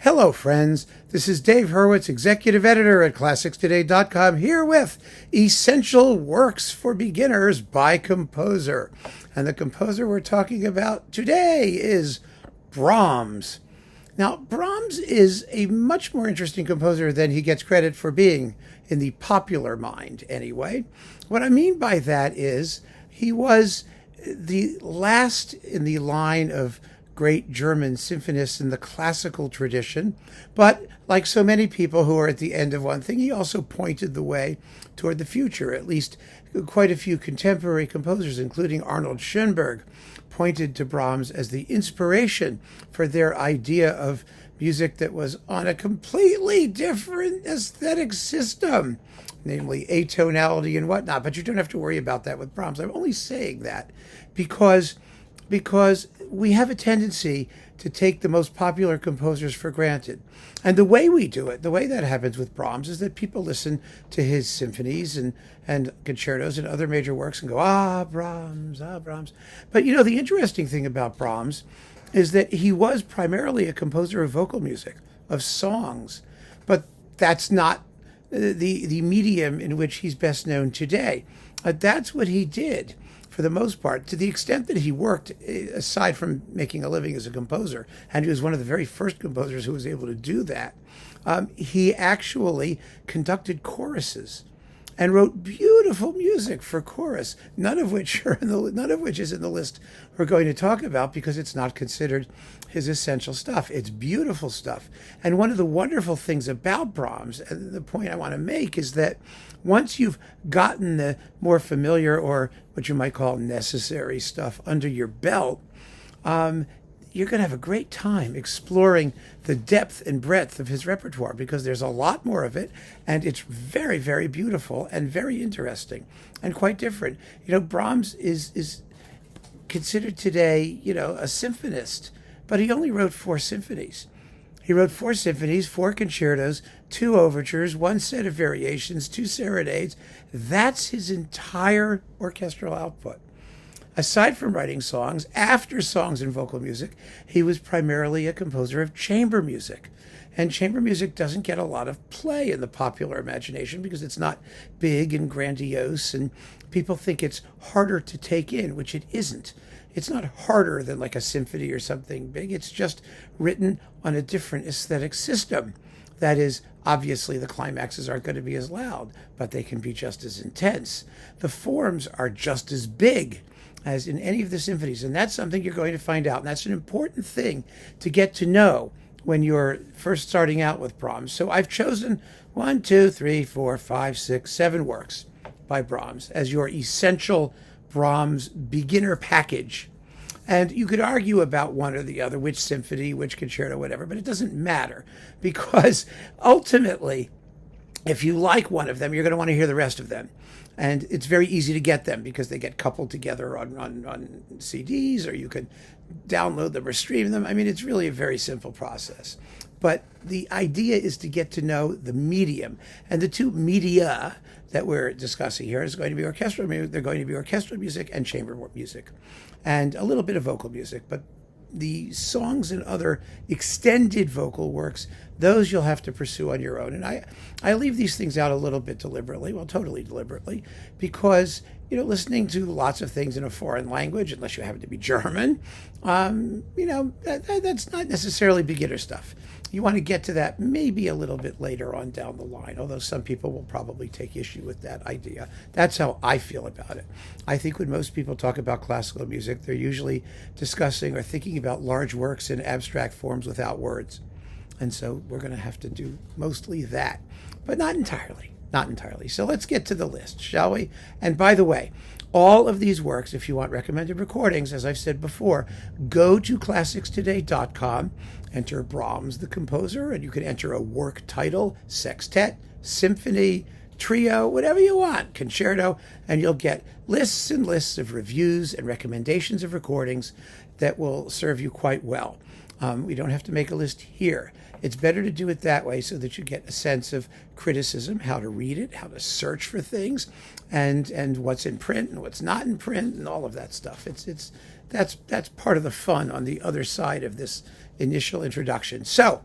Hello, friends. This is Dave Hurwitz, executive editor at ClassicsToday.com, here with Essential Works for Beginners by Composer. And the composer we're talking about today is Brahms. Now, Brahms is a much more interesting composer than he gets credit for being, in the popular mind anyway. What I mean by that is he was the last in the line of great German symphonists in the classical tradition, but like so many people who are at the end of one thing, he also pointed the way toward the future. At least quite a few contemporary composers, including Arnold Schoenberg, pointed to Brahms as the inspiration for their idea of music that was on a completely different aesthetic system, namely atonality and whatnot. But you don't have to worry about that with Brahms. I'm only saying that because we have a tendency to take the most popular composers for granted. And the way we do it, the way that happens with Brahms, is that people listen to his symphonies and concertos and other major works and go, Brahms, Brahms. But you know, the interesting thing about Brahms is that he was primarily a composer of vocal music, of songs. But that's not the medium in which he's best known today. That's what he did, for the most part, to the extent that he worked, aside from making a living as a composer, and he was one of the very first composers who was able to do that. He actually conducted choruses and wrote beautiful music for chorus, none of which is in the list we're going to talk about because it's not considered his essential stuff. It's beautiful stuff. And one of the wonderful things about Brahms, and the point I want to make, is that once you've gotten the more familiar, or what you might call necessary stuff, under your belt, you're going to have a great time exploring the depth and breadth of his repertoire, because there's a lot more of it, and it's very, very beautiful and very interesting and quite different. You know, Brahms is considered today, a symphonist, but he only wrote 4 symphonies. He wrote 4 symphonies, 4 concertos, 2 overtures, 1 set of variations, 2 serenades. That's his entire orchestral output. Aside from writing songs, after songs and vocal music, he was primarily a composer of chamber music. And chamber music doesn't get a lot of play in the popular imagination because it's not big and grandiose, and people think it's harder to take in, which it isn't. It's not harder than like a symphony or something big. It's just written on a different aesthetic system. That is, obviously the climaxes aren't going to be as loud, but they can be just as intense. The forms are just as big as in any of the symphonies, and that's something you're going to find out. And that's an important thing to get to know when you're first starting out with Brahms. So I've chosen 1, 2, 3, 4, 5, 6, 7 works by Brahms as your essential Brahms beginner package. And you could argue about one or the other, which symphony, which concerto, whatever, but it doesn't matter, because ultimately, if you like one of them, you're going to want to hear the rest of them. And it's very easy to get them because they get coupled together on CDs, or you can download them or stream them. I mean, it's really a very simple process. But the idea is to get to know the medium. And the 2 media that we're discussing here is going to be orchestral music. They're going to be orchestral music and chamber music, and a little bit of vocal music. But the songs and other extended vocal works, those you'll have to pursue on your own. And I leave these things out a little bit deliberately, well, totally deliberately, because, listening to lots of things in a foreign language, unless you happen to be German, that's not necessarily beginner stuff. You want to get to that maybe a little bit later on down the line, although some people will probably take issue with that idea. That's how I feel about it. I think when most people talk about classical music, they're usually discussing or thinking about large works in abstract forms without words. And so we're going to have to do mostly that, but not entirely. Not entirely. So let's get to the list, shall we? And by the way, all of these works, if you want recommended recordings, as I've said before, go to ClassicsToday.com, enter Brahms, the composer, and you can enter a work title, sextet, symphony, trio, whatever you want, concerto, and you'll get lists and lists of reviews and recommendations of recordings that will serve you quite well. We don't have to make a list here. It's better to do it that way so that you get a sense of criticism, how to read it, how to search for things, and what's in print and what's not in print, and all of that stuff. That's part of the fun on the other side of this initial introduction. So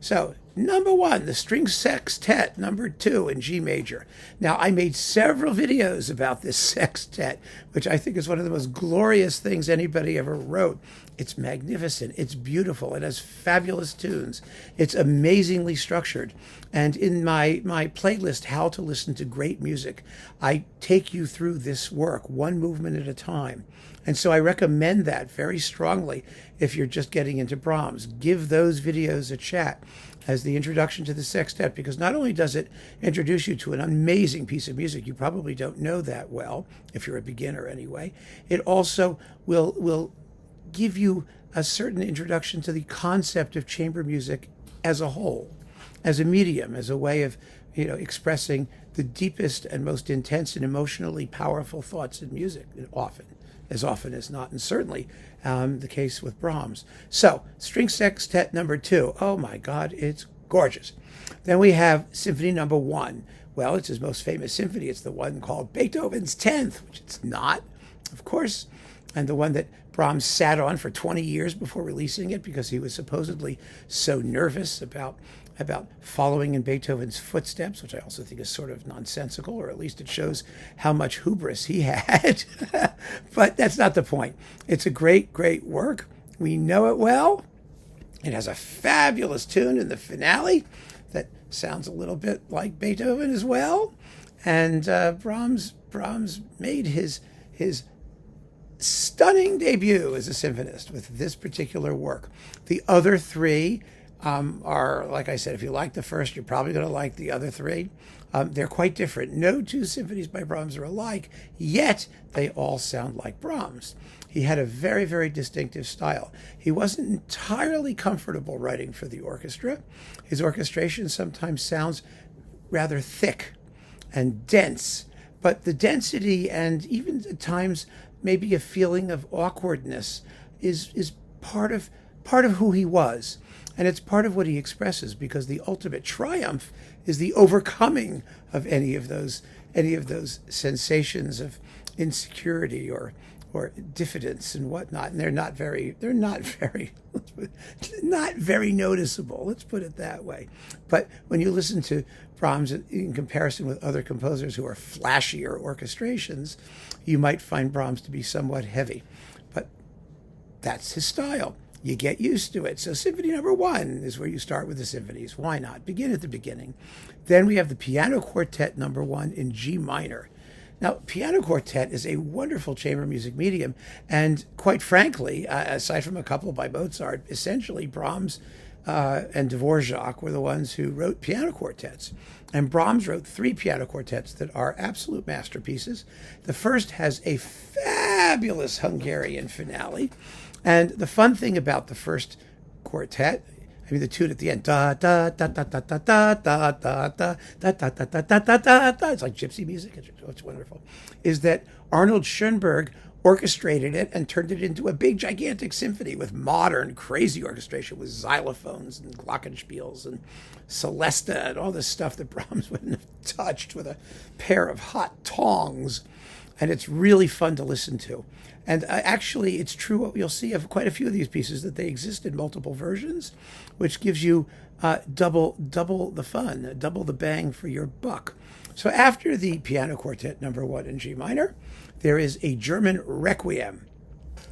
So, number one, the String Sextet, number 2 in G major. Now, I made several videos about this sextet, which I think is one of the most glorious things anybody ever wrote. It's magnificent. It's beautiful. It has fabulous tunes. It's amazingly structured. And in my playlist, How to Listen to Great Music, I take you through this work one movement at a time. And so I recommend that very strongly if you're just getting into Brahms. Give those videos a chat as the introduction to the sextet, because not only does it introduce you to an amazing piece of music you probably don't know that well, if you're a beginner anyway, it also will give you a certain introduction to the concept of chamber music as a whole, as a medium, as a way of expressing the deepest and most intense and emotionally powerful thoughts in music, as often as not, and certainly the case with Brahms. So, String Sextet number 2. Oh my God, it's gorgeous. Then we have Symphony number 1. Well, it's his most famous symphony. It's the one called Beethoven's 10th, which it's not, of course, and the one that Brahms sat on for 20 years before releasing it because he was supposedly so nervous about following in Beethoven's footsteps, which I also think is sort of nonsensical, or at least it shows how much hubris he had. But that's not the point. It's a great, great work. We know it well. It has a fabulous tune in the finale that sounds a little bit like Beethoven as well. And Brahms made his stunning debut as a symphonist with this particular work. The other 3 are, like I said, if you like the first, you're probably going to like the other 3. They're quite different. No 2 symphonies by Brahms are alike, yet they all sound like Brahms. He had a very, very distinctive style. He wasn't entirely comfortable writing for the orchestra. His orchestration sometimes sounds rather thick and dense, but the density and even at times maybe a feeling of awkwardness is part of who he was. And it's part of what he expresses, because the ultimate triumph is the overcoming of any of those sensations of insecurity or diffidence and whatnot. And they're not very noticeable. Let's put it that way. But when you listen to Brahms in comparison with other composers who are flashier orchestrations, you might find Brahms to be somewhat heavy. But that's his style. You get used to it. So Symphony number 1 is where you start with the symphonies. Why not? Begin at the beginning. Then we have the Piano Quartet number 1 in G minor. Now, piano quartet is a wonderful chamber music medium, and quite frankly, aside from a couple by Mozart, essentially Brahms and Dvorak were the ones who wrote piano quartets. And Brahms wrote 3 piano quartets that are absolute masterpieces. The first has a fabulous Hungarian finale. And the fun thing about the first quartet, I mean the tune at the end, da da da da da da da da da da da da da da da da da, it's like gypsy music, it's wonderful, is that Arnold Schoenberg orchestrated it and turned it into a big gigantic symphony with modern crazy orchestration with xylophones and glockenspiels and celesta and all this stuff that Brahms wouldn't have touched with a pair of hot tongs. And it's really fun to listen to. And actually, it's true what you'll see of quite a few of these pieces, that they exist in multiple versions, which gives you double the fun, double the bang for your buck. So after the Piano Quartet number 1 in G minor, there is a German Requiem.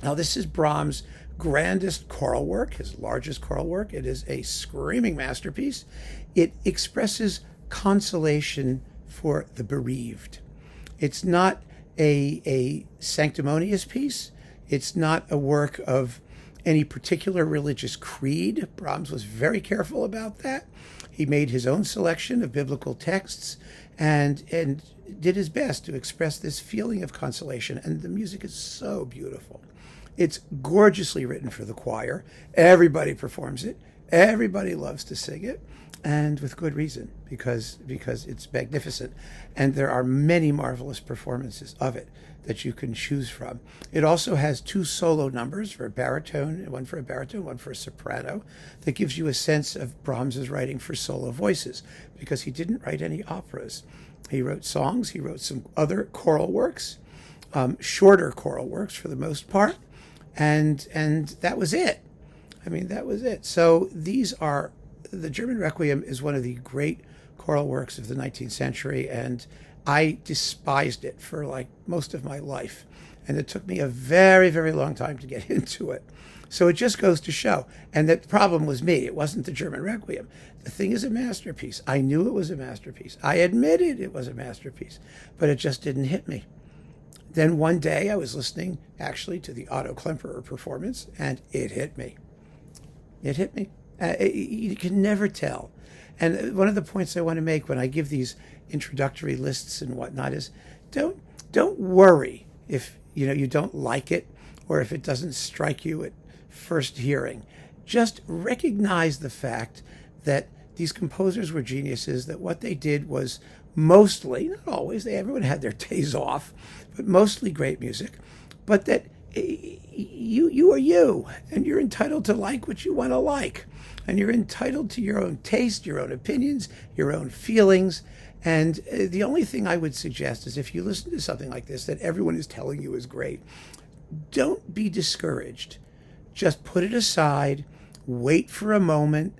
Now, this is Brahms' grandest choral work, his largest choral work. It is a screaming masterpiece. It expresses consolation for the bereaved. It's not a sanctimonious piece. It's not a work of any particular religious creed. Brahms was very careful about that. He made his own selection of biblical texts and did his best to express this feeling of consolation. And the music is so beautiful. It's gorgeously written for the choir. Everybody performs it. Everybody loves to sing it. And with good reason, because it's magnificent. And there are many marvelous performances of it that you can choose from. It also has 2 solo numbers for a baritone, one for a baritone, one for a soprano, that gives you a sense of Brahms's writing for solo voices, because he didn't write any operas. He wrote songs, he wrote some other choral works, shorter choral works for the most part, and that was it. I mean, that was it. So these are the German Requiem is one of the great choral works of the 19th century, and I despised it for like most of my life. And it took me a very, very long time to get into it. So it just goes to show. And the problem was me. It wasn't the German Requiem. The thing is a masterpiece. I knew it was a masterpiece. I admitted it was a masterpiece, but it just didn't hit me. Then one day I was listening actually to the Otto Klemperer performance, and it hit me. It hit me. You can never tell. And one of the points I want to make when I give these introductory lists and whatnot is don't worry if you don't like it or if it doesn't strike you at first hearing. Just recognize the fact that these composers were geniuses, that what they did was mostly, not always, everyone had their days off, but mostly great music, but that you are you, and you're entitled to like what you want to like, and you're entitled to your own taste, your own opinions, your own feelings. And the only thing I would suggest is if you listen to something like this that everyone is telling you is great, don't be discouraged. Just put it aside, wait for a moment,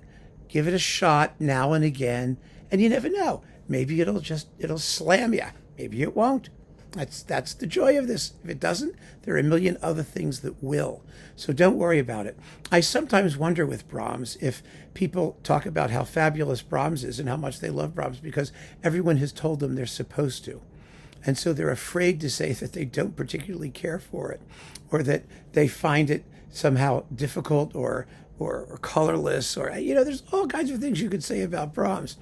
give it a shot now and again, and you never know. Maybe it'll slam you. Maybe it won't. That's the joy of this. If it doesn't, there are a million other things that will. So don't worry about it. I sometimes wonder with Brahms if people talk about how fabulous Brahms is and how much they love Brahms because everyone has told them they're supposed to. And so they're afraid to say that they don't particularly care for it, or that they find it somehow difficult or colorless, or there's all kinds of things you could say about Brahms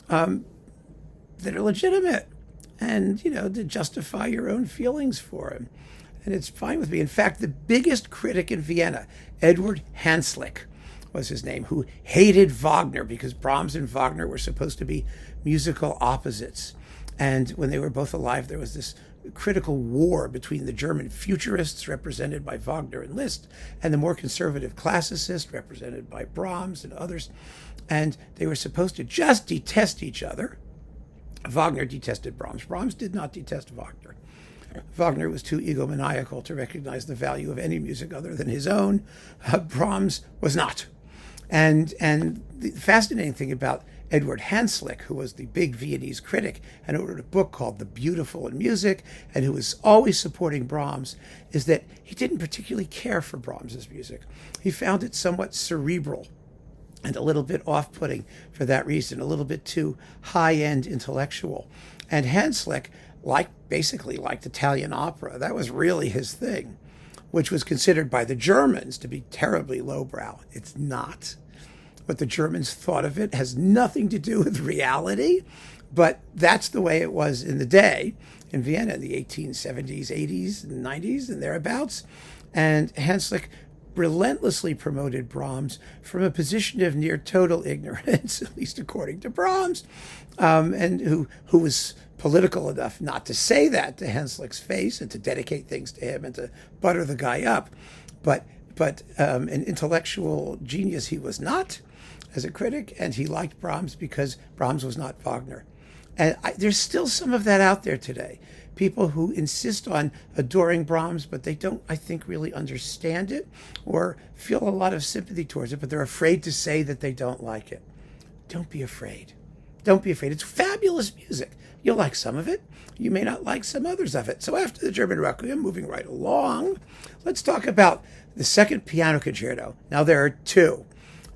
that are legitimate, and to justify your own feelings for him. And it's fine with me. In fact, the biggest critic in Vienna, Edward Hanslick was his name, who hated Wagner because Brahms and Wagner were supposed to be musical opposites. And when they were both alive, there was this critical war between the German futurists, represented by Wagner and Liszt, and the more conservative classicists, represented by Brahms and others. And they were supposed to just detest each other. Wagner detested Brahms. Brahms did not detest Wagner. Wagner was too egomaniacal to recognize the value of any music other than his own. Brahms was not. And the fascinating thing about Edward Hanslick, who was the big Viennese critic and who wrote a book called The Beautiful in Music, and who was always supporting Brahms, is that he didn't particularly care for Brahms's music. He found it somewhat cerebral and a little bit off-putting for that reason, a little bit too high-end intellectual. And Hanslick basically liked Italian opera. That was really his thing, which was considered by the Germans to be terribly lowbrow. It's not. What the Germans thought of it has nothing to do with reality, but that's the way it was in the day in Vienna in the 1870s, 80s, and 90s, and thereabouts. And Hanslick relentlessly promoted Brahms from a position of near total ignorance, at least according to Brahms, and who was political enough not to say that to Hanslick's face and to dedicate things to him and to butter the guy up. But an intellectual genius he was not as a critic, and he liked Brahms because Brahms was not Wagner. And there's still some of that out there today. People who insist on adoring Brahms, but they don't, I think, really understand it or feel a lot of sympathy towards it, but they're afraid to say that they don't like it. Don't be afraid. Don't be afraid. It's fabulous music. You'll like some of it. You may not like some others of it. So after the German Requiem, moving right along, let's talk about the second piano concerto. Now, there are two.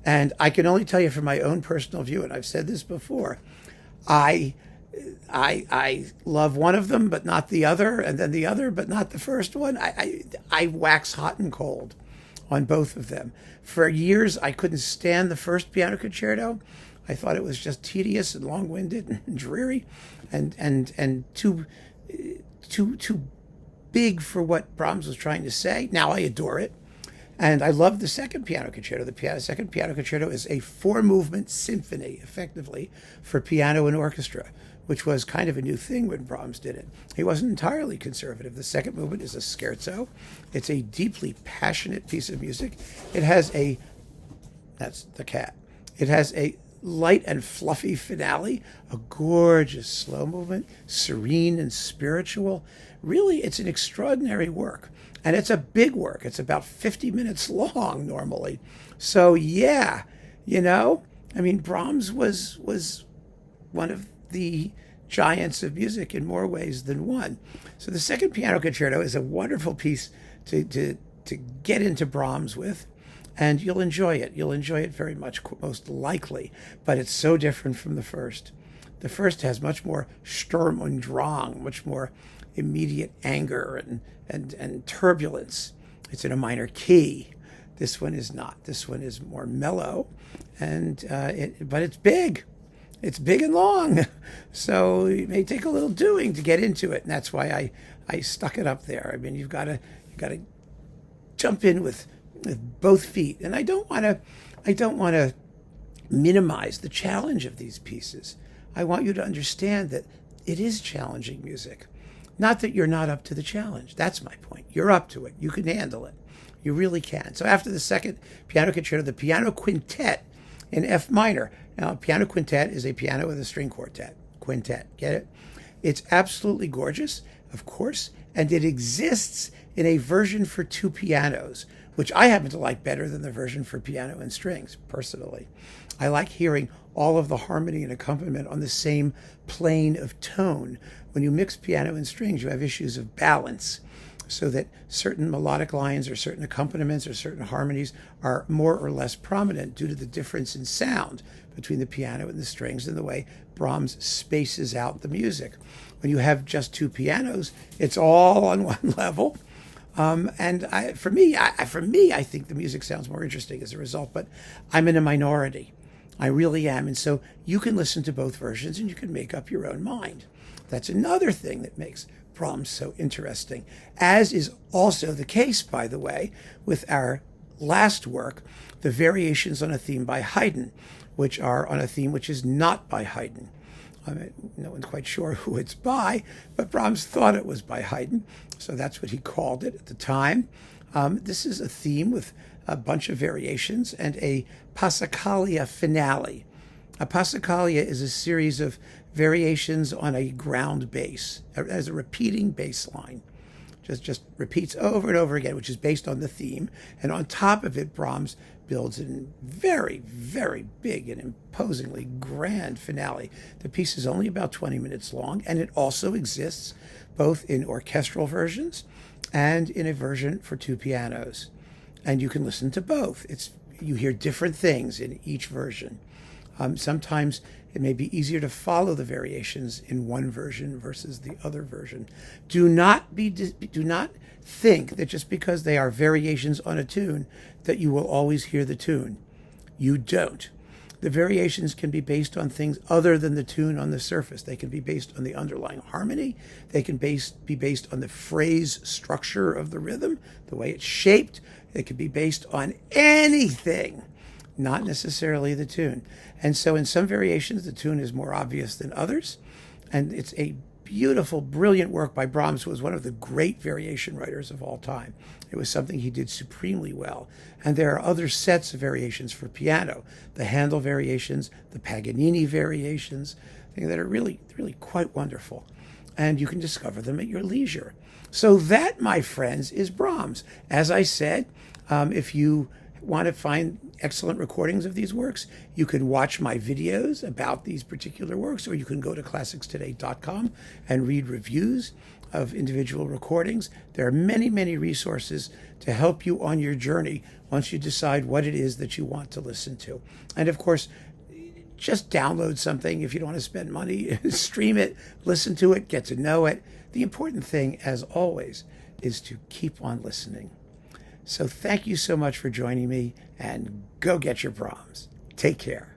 And I can only tell you from my own personal view, and I've said this before, I love one of them, but not the other, and then the other, but not the first one. I wax hot and cold on both of them. For years, I couldn't stand the first piano concerto. I thought it was just tedious and long-winded and dreary, and too big for what Brahms was trying to say. Now I adore it. And I love the second piano concerto. The second piano concerto is a four-movement symphony, effectively, for piano and orchestra, which was kind of a new thing when Brahms did it. He wasn't entirely conservative. The second movement is a scherzo. It's a deeply passionate piece of music. That's the cat. It has a light and fluffy finale, a gorgeous slow movement, serene and spiritual. Really, it's an extraordinary work. And it's a big work. It's about 50 minutes long normally. So yeah, I mean, Brahms was one of the giants of music in more ways than one. So the second piano concerto is a wonderful piece to get into Brahms with, and you'll enjoy it. You'll enjoy it very much, most likely, but it's so different from the first. The first has much more Sturm und Drang, much more immediate anger and turbulence. It's in a minor key. This one is not. This one is more mellow, but it's big. It's big and long, so it may take a little doing to get into it, and that's why I stuck it up there. I mean, you've got to jump in with both feet, and I don't want to minimize the challenge of these pieces. I want you to understand that it is challenging music. Not that you're not up to the challenge. That's my point. You're up to it. You can handle it. You really can. So after the second piano concerto, the piano quintet in F minor. Now, a piano quintet is a piano with a string quartet. Quintet, get it? It's absolutely gorgeous, of course, and it exists in a version for two pianos, which I happen to like better than the version for piano and strings, personally. I like hearing all of the harmony and accompaniment on the same plane of tone. When you mix piano and strings, you have issues of balance, so that certain melodic lines or certain accompaniments or certain harmonies are more or less prominent due to the difference in sound between the piano and the strings and the way Brahms spaces out the music. When you have just two pianos, it's all on one level. For me, I think the music sounds more interesting as a result, but I'm in a minority. I really am. And so you can listen to both versions and you can make up your own mind. That's another thing that makes Brahms so interesting, as is also the case, by the way, with our last work, the Variations on a Theme by Haydn, which are on a theme which is not by Haydn. No one's quite sure who it's by, but Brahms thought it was by Haydn, so that's what he called it at the time. This is a theme with a bunch of variations and a Passacaglia finale. A Passacaglia is a series of variations on a ground bass, as a repeating bass line. Just repeats over and over again, which is based on the theme. And on top of it, Brahms builds a very, very big and imposingly grand finale. The piece is only about 20 minutes long, and it also exists both in orchestral versions and in a version for two pianos. And you can listen to both. You hear different things in each version. Sometimes it may be easier to follow the variations in one version versus the other version. Do not think that just because they are variations on a tune that you will always hear the tune. You don't. The variations can be based on things other than the tune on the surface. They can be based on the underlying harmony. They can be based on the phrase structure of the rhythm, the way it's shaped. They can be based on anything, not necessarily the tune. And so in some variations, the tune is more obvious than others. And it's a beautiful, brilliant work by Brahms, who was one of the great variation writers of all time. It was something he did supremely well. And there are other sets of variations for piano, the Handel variations, the Paganini variations, that are really, really quite wonderful. And you can discover them at your leisure. So that, my friends, is Brahms. As I said, if you want to find excellent recordings of these works, you can watch my videos about these particular works, or you can go to classicstoday.com and read reviews of individual recordings. There are many, many resources to help you on your journey once you decide what it is that you want to listen to. And of course, just download something if you don't want to spend money, stream it, listen to it, get to know it. The important thing, as always, is to keep on listening. So thank you so much for joining me, and go get your Brahms. Take care.